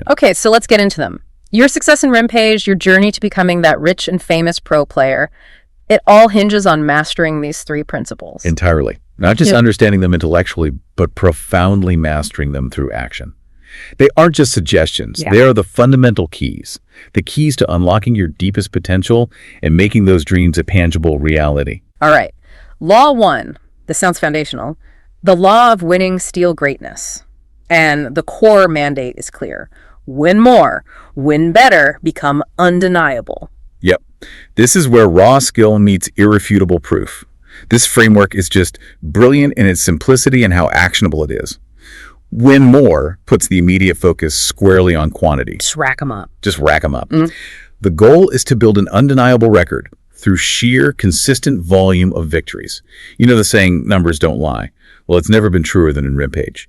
Okay, so let's get into them. Your success in Rimpage, your journey to becoming that rich and famous pro player, it all hinges on mastering these three principles. Entirely. Not just understanding them intellectually, but profoundly mastering them through action. They aren't just suggestions. They are the fundamental keys. The keys to unlocking your deepest potential and making those dreams a tangible reality. All right. Law 1. This sounds foundational. The law of winning steal greatness. And the core mandate is clear. Win more, win better, become undeniable. Yep. This is where raw skill meets irrefutable proof. This framework is just brilliant in its simplicity and how actionable it is. Win more puts the immediate focus squarely on quantity. Just rack them up. The goal is to build an undeniable record through sheer, consistent volume of victories. You know the saying, numbers don't lie. Well, it's never been truer than in Rimpage.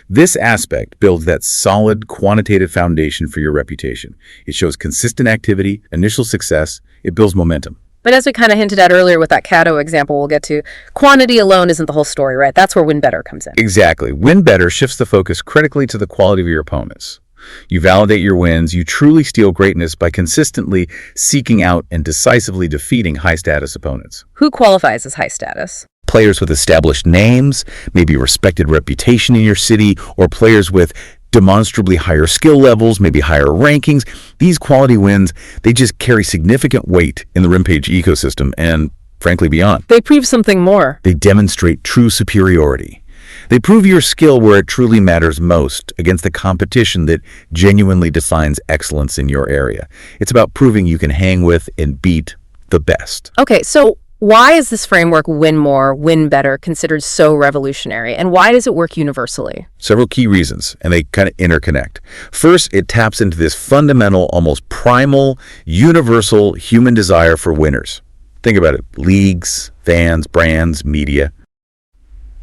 This aspect builds that solid quantitative foundation for your reputation. It shows consistent activity, initial success, it builds momentum. But as we kind of hinted at earlier with that Cato example we'll get to, quantity alone isn't the whole story, right? That's where win better comes in. Exactly. Win better shifts the focus critically to the quality of your opponents. You validate your wins, you truly steal greatness by consistently seeking out and decisively defeating high-status opponents. Who qualifies as high status? Players with established names, maybe a respected reputation in your city, or players with demonstrably higher skill levels, maybe higher rankings. These quality wins, they just carry significant weight in the Rimpage ecosystem and, frankly, beyond. They prove something more. They demonstrate true superiority. They prove your skill where it truly matters most against the competition that genuinely defines excellence in your area. It's about proving you can hang with and beat the best. Okay, so why is this framework win more, win better considered so revolutionary? And why does it work universally? Several key reasons, and they kind of interconnect. First, it taps into this fundamental, almost primal, universal human desire for winners. Think about it. Leagues, fans, brands, media.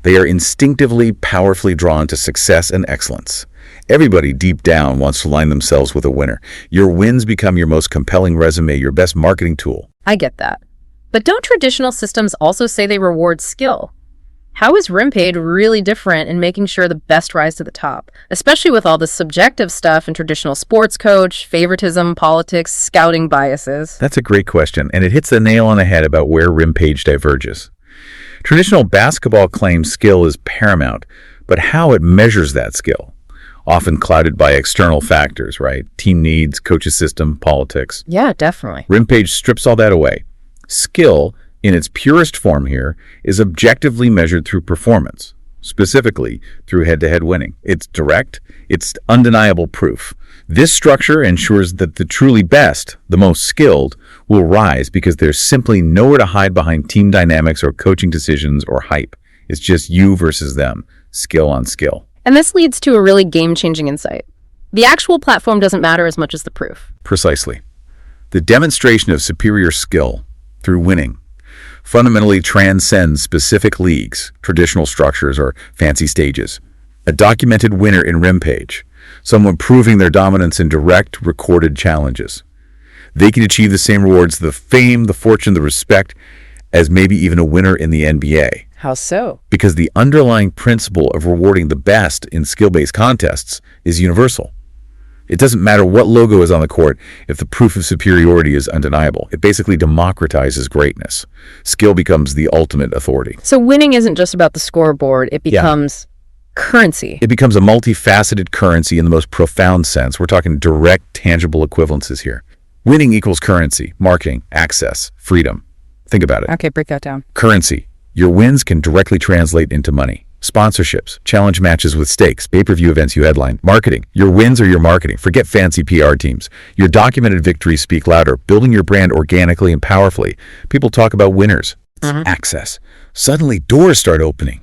They are instinctively, powerfully drawn to success and excellence. Everybody deep down wants to align themselves with a winner. Your wins become your most compelling resume, your best marketing tool. I get that. But don't traditional systems also say they reward skill? How is Rimpage really different in making sure the best rise to the top, especially with all the subjective stuff in traditional sports coach, favoritism, politics, scouting biases? That's a great question, and it hits the nail on the head about where Rimpage diverges. Traditional basketball claims skill is paramount, but how it measures that skill, often clouded by external factors, right? Team needs, coach's system, politics. Yeah, definitely. Rimpage strips all that away. Skill, in its purest form here, is objectively measured through performance, specifically through head-to-head winning. It's direct, it's undeniable proof. This structure ensures that the truly best, the most skilled, will rise because there's simply nowhere to hide behind team dynamics or coaching decisions or hype. It's just you versus them, skill on skill. And this leads to a really game-changing insight. The actual platform doesn't matter as much as the proof. Precisely. The demonstration of superior skill through winning fundamentally transcends specific leagues, traditional structures, or fancy stages. A documented winner in Rimpage, someone proving their dominance in direct, recorded challenges. They can achieve the same rewards, the fame, the fortune, the respect, as maybe even a winner in the NBA. How so? Because the underlying principle of rewarding the best in skill-based contests is universal. It doesn't matter what logo is on the court if the proof of superiority is undeniable. It basically democratizes greatness. Skill becomes the ultimate authority. So winning isn't just about the scoreboard, it becomes currency. It becomes a multifaceted currency in the most profound sense. We're talking direct, tangible equivalences here. Winning equals currency, marketing, access, freedom. Think about it. Okay, break that down. Currency. Your wins can directly translate into money. Sponsorships, challenge matches with stakes, pay-per-view events you headline. Marketing. Your wins are your marketing. Forget fancy PR teams. Your documented victories speak louder, building your brand organically and powerfully. People talk about winners. Access. Suddenly, doors start opening.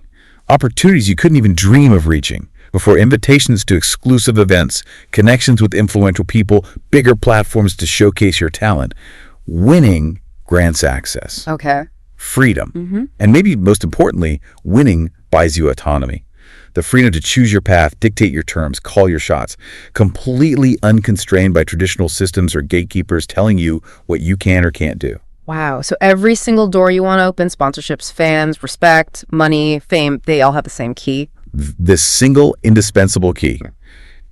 Opportunities you couldn't even dream of reaching before, invitations to exclusive events, connections with influential people, bigger platforms to showcase your talent. Winning grants access. Okay. Freedom. And maybe most importantly, winning buys you autonomy. The freedom to choose your path, dictate your terms, call your shots, completely unconstrained by traditional systems or gatekeepers telling you what you can or can't do. Wow. So every single door you want to open, sponsorships, fans, respect, money, fame, they all have the same key? This single indispensable key.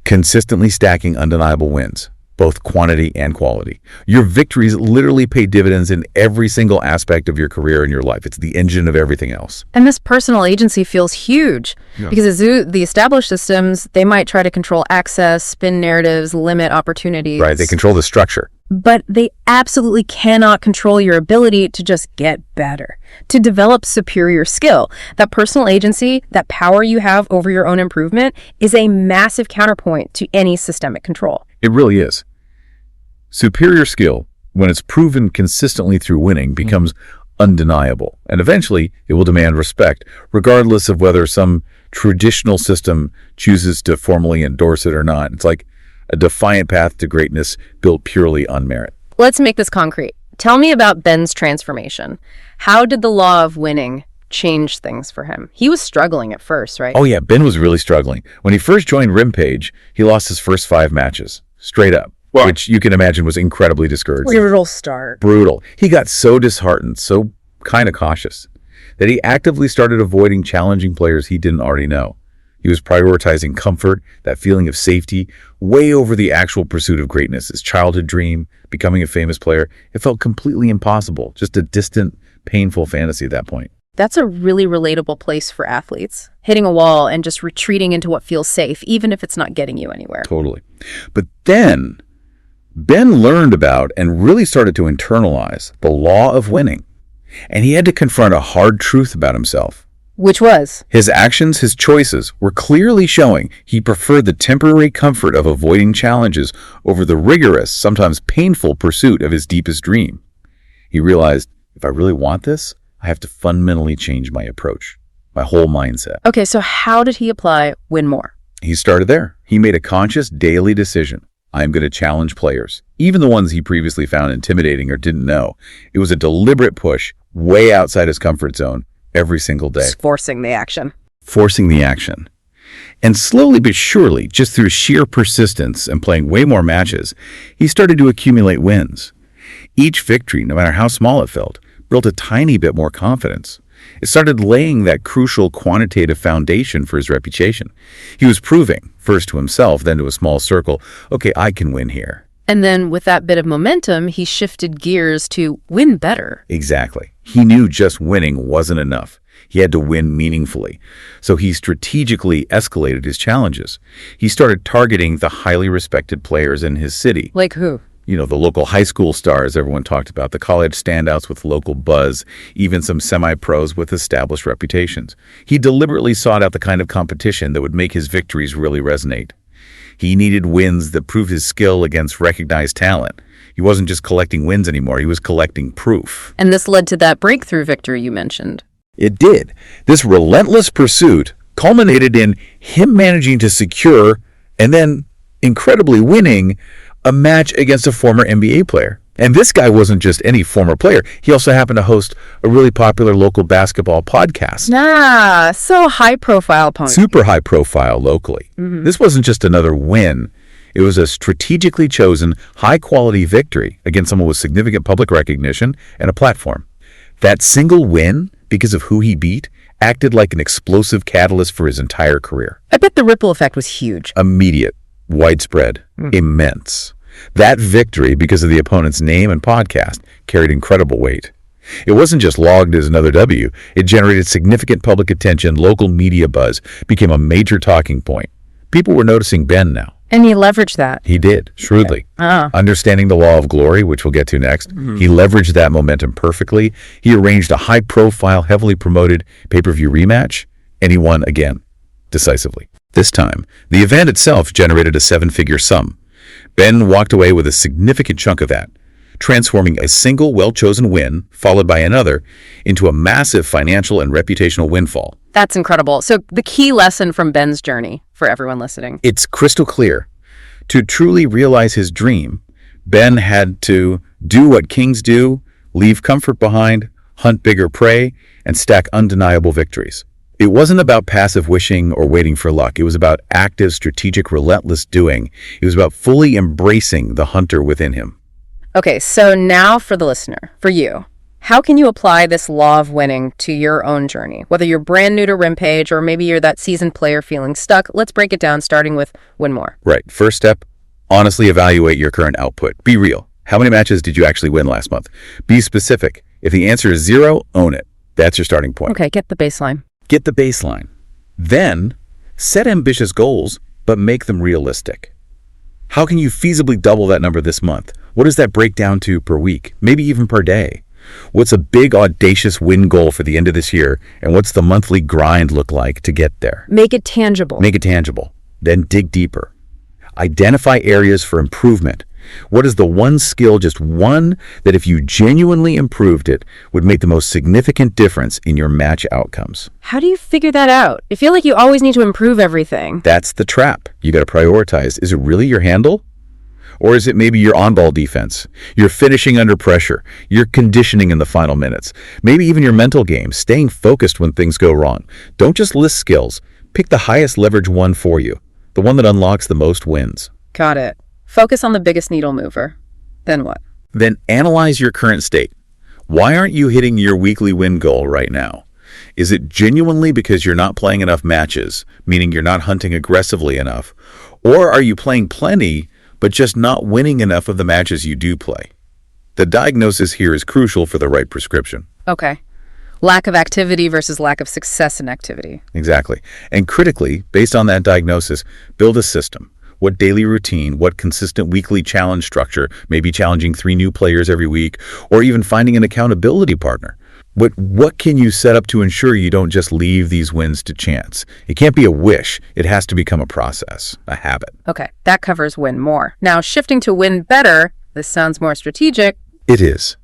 Consistently stacking undeniable wins, both quantity and quality. Your victories literally pay dividends in every single aspect of your career and your life. It's the engine of everything else. And this personal agency feels huge because the established systems, they might try to control access, spin narratives, limit opportunities. Right, they control the structure. But they absolutely cannot control your ability to just get better, to develop superior skill. That personal agency, that power you have over your own improvement is a massive counterpoint to any systemic control. It really is. Superior skill, when it's proven consistently through winning, becomes undeniable. And eventually, it will demand respect, regardless of whether some traditional system chooses to formally endorse it or not. It's like a defiant path to greatness built purely on merit. Let's make this concrete. Tell me about Ben's transformation. How did the law of winning change things for him? He was struggling at first, right? Oh yeah, Ben was really struggling. When he first joined Rimpage, he lost his first 5 matches, straight up, which you can imagine was incredibly discouraging. Brutal start. Brutal. He got so disheartened, so kind of cautious, that he actively started avoiding challenging players he didn't already know. He was prioritizing comfort, that feeling of safety, way over the actual pursuit of greatness. His childhood dream, becoming a famous player, it felt completely impossible, just a distant, painful fantasy at that point. That's a really relatable place for athletes. Hitting a wall and just retreating into what feels safe, even if it's not getting you anywhere. Totally. But then, Ben learned about and really started to internalize the law of winning. And he had to confront a hard truth about himself. Which was? His actions, his choices, were clearly showing he preferred the temporary comfort of avoiding challenges over the rigorous, sometimes painful pursuit of his deepest dream. He realized, if I really want this, I have to fundamentally change my approach, my whole mindset. Okay, so how did he apply win more? He started there. He made a conscious daily decision. I'm going to challenge players, even the ones he previously found intimidating or didn't know. It was a deliberate push way outside his comfort zone every single day. Forcing the action. Forcing the action. And slowly but surely, just through sheer persistence and playing way more matches, he started to accumulate wins. Each victory, no matter how small it felt, built a tiny bit more confidence. It started laying that crucial quantitative foundation for his reputation. He was proving, first to himself, then to a small circle, okay, I can win here. And then with that bit of momentum, he shifted gears to win better. Exactly. He knew just winning wasn't enough. He had to win meaningfully. So he strategically escalated his challenges. He started targeting the highly respected players in his city. Like who? You know, the local high school stars everyone talked about, the college standouts with local buzz, even some semi-pros with established reputations. He deliberately sought out the kind of competition that would make his victories really resonate. He needed wins that proved his skill against recognized talent. He wasn't just collecting wins anymore, he was collecting proof. And this led to that breakthrough victory you mentioned. It did. This relentless pursuit culminated in him managing to secure, and then incredibly winning, a match against a former NBA player. And this guy wasn't just any former player. He also happened to host a really popular local basketball podcast. So high-profile opponent. Super high profile locally. This wasn't just another win. It was a strategically chosen, high-quality victory against someone with significant public recognition and a platform. That single win, because of who he beat, acted like an explosive catalyst for his entire career. I bet the ripple effect was huge. Immediate, widespread, immense. That victory, because of the opponent's name and podcast, carried incredible weight. It wasn't just logged as another W. It generated significant public attention, local media buzz, became a major talking point. People were noticing Ben now. And he leveraged that. He did, shrewdly. Understanding the law of glory, which we'll get to next, he leveraged that momentum perfectly. He arranged a high-profile, heavily promoted pay-per-view rematch, and he won again, decisively. This time, the event itself generated a 7-figure sum. Ben walked away with a significant chunk of that, transforming a single well-chosen win, followed by another, into a massive financial and reputational windfall. That's incredible. So the key lesson from Ben's journey for everyone listening. It's crystal clear. To truly realize his dream, Ben had to do what kings do, leave comfort behind, hunt bigger prey, and stack undeniable victories. It wasn't about passive wishing or waiting for luck. It was about active, strategic, relentless doing. It was about fully embracing the hunter within him. Okay, so now for the listener, for you. How can you apply this law of winning to your own journey? Whether you're brand new to Rimpage or maybe you're that seasoned player feeling stuck, let's break it down starting with win more. Right. First step, honestly evaluate your current output. Be real. How many matches did you actually win last month? Be specific. If the answer is 0, own it. That's your starting point. Okay, get the baseline. Get the baseline. Then, set ambitious goals, but make them realistic. How can you feasibly double that number this month? What does that break down to per week? Maybe even per day? What's a big, audacious win goal for the end of this year, and what's the monthly grind look like to get there? Make it tangible. Make it tangible. Then dig deeper. Identify areas for improvement. What is the one skill, just one, that if you genuinely improved it, would make the most significant difference in your match outcomes? How do you figure that out? I feel like you always need to improve everything. That's the trap. You got to prioritize. Is it really your handle? Or is it maybe your on-ball defense, your finishing under pressure, your conditioning in the final minutes, maybe even your mental game, staying focused when things go wrong? Don't just list skills. Pick the highest leverage one for you, the one that unlocks the most wins. Got it. Focus on the biggest needle mover. Then what? Then analyze your current state. Why aren't you hitting your weekly win goal right now? Is it genuinely because you're not playing enough matches, meaning you're not hunting aggressively enough? Or are you playing plenty, but just not winning enough of the matches you do play? The diagnosis here is crucial for the right prescription. Okay. Lack of activity versus lack of success in activity. Exactly. And critically, based on that diagnosis, build a system. What daily routine, what consistent weekly challenge structure, maybe challenging 3 new players every week, or even finding an accountability partner. What can you set up to ensure you don't just leave these wins to chance? It can't be a wish. It has to become a process, a habit. Okay, that covers win more. Now, shifting to win better, this sounds more strategic. It is.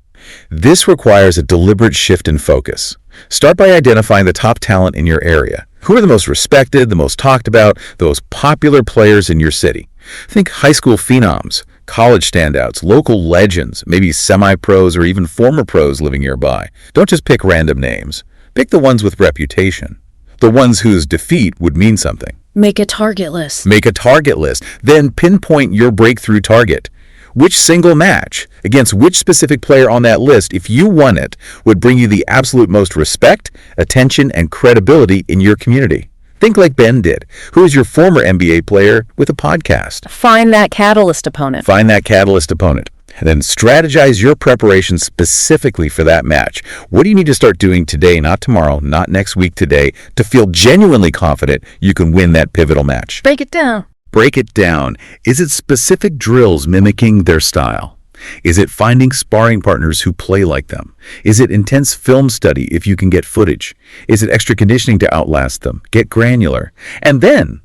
This requires a deliberate shift in focus. Start by identifying the top talent in your area. Who are the most respected, the most talked about, the most popular players in your city? Think high school phenoms, college standouts, local legends, maybe semi-pros or even former pros living nearby. Don't just pick random names. Pick the ones with reputation. The ones whose defeat would mean something. Make a target list. Make a target list. Then pinpoint your breakthrough target. Which single match, against which specific player on that list, if you won it, would bring you the absolute most respect, attention, and credibility in your community? Think like Ben did, who is your former NBA player with a podcast. Find that catalyst opponent. Find that catalyst opponent. And then strategize your preparation specifically for that match. What do you need to start doing today, not tomorrow, not next week, today, to feel genuinely confident you can win that pivotal match? Break it down. Break it down. Is it specific drills mimicking their style? Is it finding sparring partners who play like them? Is it intense film study if you can get footage? Is it extra conditioning to outlast them? Get granular. And then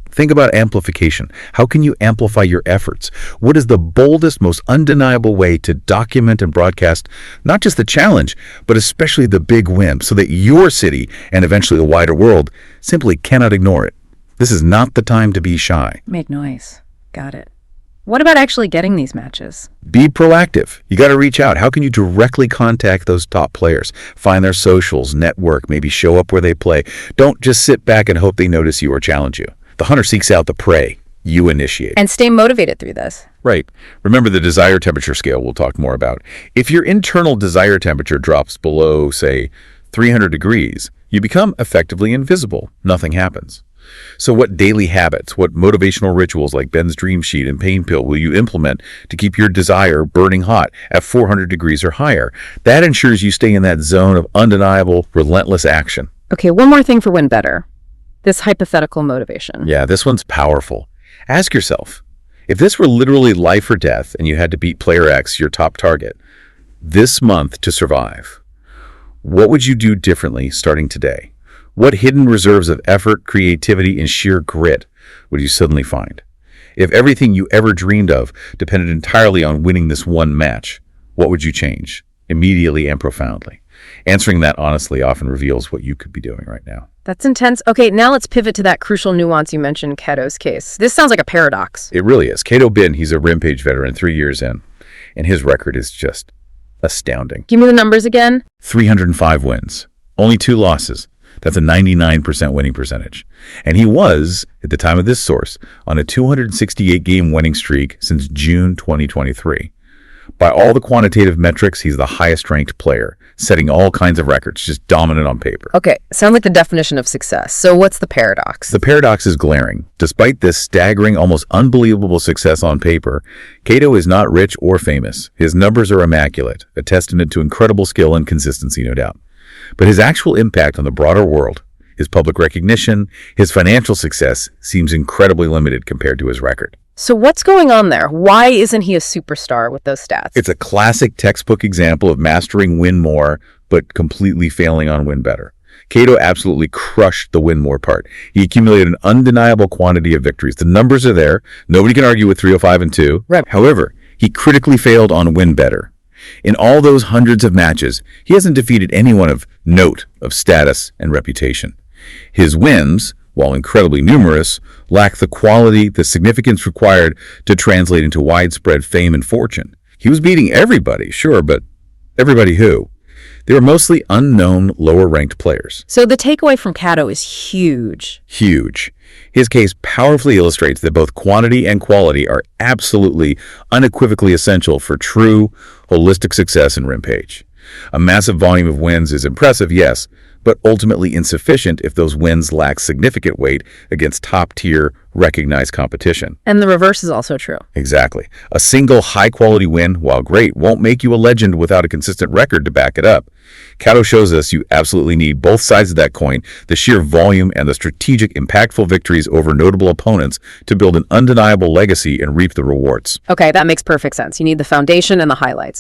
think about amplification. How can you amplify your efforts? What is the boldest, most undeniable way to document and broadcast not just the challenge, but especially the big win so that your city and eventually the wider world simply cannot ignore it? This is not the time to be shy. Made noise. Got it. What about actually getting these matches? Be proactive. You got to reach out. How can you directly contact those top players? Find their socials, network, maybe show up where they play. Don't just sit back and hope they notice you or challenge you. The hunter seeks out the prey. You initiate. And stay motivated through this. Right. Remember the desire temperature scale we'll talk more about. If your internal desire temperature drops below, say, 300 degrees, you become effectively invisible. Nothing happens. So what daily habits, what motivational rituals like Ben's Dream Sheet and Pain Pill will you implement to keep your desire burning hot at 400 degrees or higher? That ensures you stay in that zone of undeniable, relentless action. Okay, one more thing for win better. This hypothetical motivation. Yeah, this one's powerful. Ask yourself, if this were literally life or death and you had to beat player X, your top target, this month to survive, what would you do differently starting today? What hidden reserves of effort, creativity, and sheer grit would you suddenly find? If everything you ever dreamed of depended entirely on winning this one match, what would you change, immediately and profoundly? Answering that honestly often reveals what you could be doing right now. That's intense. Okay, now let's pivot to that crucial nuance you mentioned, Kato's case. This sounds like a paradox. It really is. Kato Bin, he's a Rimpage veteran 3 years in, and his record is just astounding. Give me the numbers again. 305 wins, only 2 losses. That's a 99% winning percentage. And he was, at the time of this source, on a 268-game winning streak since June 2023. By all the quantitative metrics, he's the highest ranked player, setting all kinds of records, just dominant on paper. Okay, sounds like the definition of success. So what's the paradox? The paradox is glaring. Despite this staggering, almost unbelievable success on paper, Cato is not rich or famous. His numbers are immaculate, a testament to incredible skill and consistency, no doubt. But his actual impact on the broader world, his public recognition, his financial success seems incredibly limited compared to his record. So what's going on there? Why isn't he a superstar with those stats? It's a classic textbook example of mastering win more, but completely failing on win better. Cato absolutely crushed the win more part. He accumulated an undeniable quantity of victories. The numbers are there. Nobody can argue with 305 and 2. Right. However, he critically failed on win better. In all those hundreds of matches, he hasn't defeated anyone of note, of status, and reputation. His wins, while incredibly numerous, lack the quality, the significance required to translate into widespread fame and fortune. He was beating everybody, sure, but everybody who? They were mostly unknown, lower-ranked players. So the takeaway from Cato is huge. Huge. His case powerfully illustrates that both quantity and quality are absolutely, unequivocally essential for true, holistic success in Rimpage. A massive volume of wins is impressive, yes, but ultimately insufficient if those wins lack significant weight against top-tier, recognized competition. And the reverse is also true. Exactly. A single high-quality win, while great, won't make you a legend without a consistent record to back it up. Cato shows us you absolutely need both sides of that coin, the sheer volume and the strategic, impactful victories over notable opponents to build an undeniable legacy and reap the rewards. Okay, that makes perfect sense. You need the foundation and the highlights.